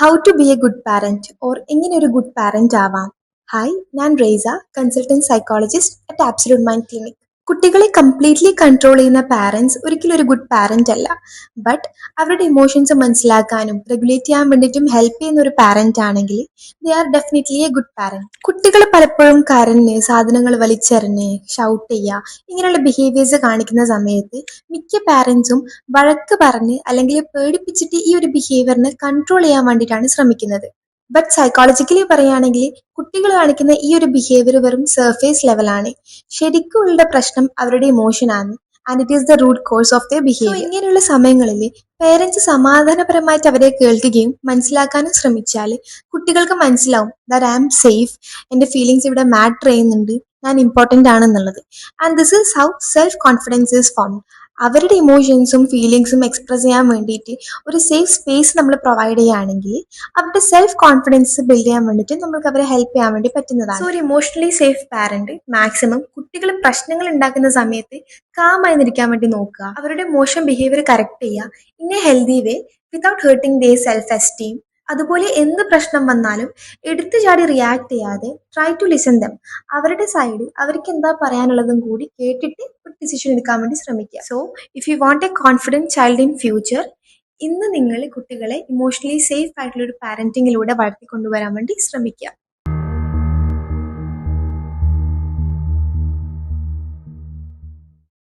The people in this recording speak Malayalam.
How to be a good parent or എങ്ങനെ ഒരു ഗുഡ് പാരന്റ് ആവാം. ഹായ്, ഞാൻ Reza, consultant psychologist at absolute mind clinic. കുട്ടികളെ കംപ്ലീറ്റ്ലി കൺട്രോൾ ചെയ്യുന്ന പാരന്റ്സ് ഒരിക്കലും ഒരു ഗുഡ് പാരന്റ് അല്ല. ബട്ട് അവരുടെ ഇമോഷൻസ് മനസ്സിലാക്കാനും റെഗുലേറ്റ് ചെയ്യാൻ വേണ്ടിയിട്ടും ഹെൽപ്പ് ചെയ്യുന്ന ഒരു പാരന്റ് ആണെങ്കിൽ they are definitely a good parent. കുട്ടികൾ പലപ്പോഴും കരഞ്ഞ് സാധനങ്ങൾ വലിച്ചെറിഞ്ഞ് ഷൗട്ട് ചെയ്യുക ഇങ്ങനെയുള്ള ബിഹേവിയേഴ്സ് കാണിക്കുന്ന സമയത്ത് മിക്ക പാരന്റ്സും വഴക്ക് പറഞ്ഞ് അല്ലെങ്കിൽ പേടിപ്പിച്ചിട്ട് ഈ ഒരു ബിഹേവിയറിനെ കൺട്രോൾ ചെയ്യാൻ വേണ്ടിയിട്ടാണ് ശ്രമിക്കുന്നത്. ബട്ട് സൈക്കോളജിക്കലി പറയുകയാണെങ്കിൽ കുട്ടികൾ കാണിക്കുന്ന ഈ ഒരു ബിഹേവിയർ വെറും സർഫേസ് ലെവലാണ്. ശരിക്കുള്ള പ്രശ്നം അവരുടെ ഇമോഷനാണ് and it is the root cause of the behaviour. ഇങ്ങനെയുള്ള സമയങ്ങളിൽ പേരൻസ് സമാധാനപരമായിട്ട് അവരെ കേൾക്കുകയും മനസ്സിലാക്കാനും ശ്രമിച്ചാൽ കുട്ടികൾക്ക് മനസ്സിലാവും ദാറ്റ് ഐ ആം സേഫ്, എൻ്റെ ഫീലിങ്സ് ഇവിടെ മാറ്റർ ചെയ്യുന്നുണ്ട്, ഞാൻ ഇമ്പോർട്ടൻ്റ് ആണെന്നുള്ളത്. And this is how self confidence is form. അവരുടെ ഇമോഷൻസും ഫീലിങ്സും എക്സ്പ്രസ് ചെയ്യാൻ വേണ്ടിയിട്ട് ഒരു സേഫ് സ്പേസ് നമ്മൾ പ്രൊവൈഡ് ചെയ്യുകയാണെങ്കിൽ അവരുടെ സെൽഫ് കോൺഫിഡൻസ് ബിൽഡ് ചെയ്യാൻ വേണ്ടിയിട്ട് നമുക്ക് അവരെ ഹെൽപ്പ് ചെയ്യാൻ വേണ്ടി പറ്റുന്നതാണ്. സോ ഒരു ഇമോഷണലി സേഫ് പാരന്റ് മാക്സിമം കുട്ടികൾ പ്രശ്നങ്ങൾ ഉണ്ടാക്കുന്ന സമയത്ത് കാമായി നിൽക്കാൻ വേണ്ടി നോക്കുക, അവരുടെ മോശം ബിഹേവിയർ കറക്റ്റ് ചെയ്യുക in A healthy way without hurting they self esteem. അതുപോലെ എന്ത് പ്രശ്നം വന്നാലും എടുത്തു ചാടി റിയാക്ട് ചെയ്യാതെ ട്രൈ ടു ലിസൺ ദം. അവരുടെ സൈഡ് അവർക്ക് എന്താ പറയാനുള്ളതും കൂടി കേട്ടിട്ട് ഒരു ഡിസിഷൻ എടുക്കാൻ വേണ്ടി ശ്രമിക്കുക. So if you want A confident child in future, ഇന്ന് നിങ്ങൾ കുട്ടികളെ ഇമോഷണലി സേഫ് ആയിട്ടുള്ള ഒരു പാരന്റിങ്ങിലൂടെ വളർത്തിക്കൊണ്ടുവരാൻ വേണ്ടി ശ്രമിക്കുക.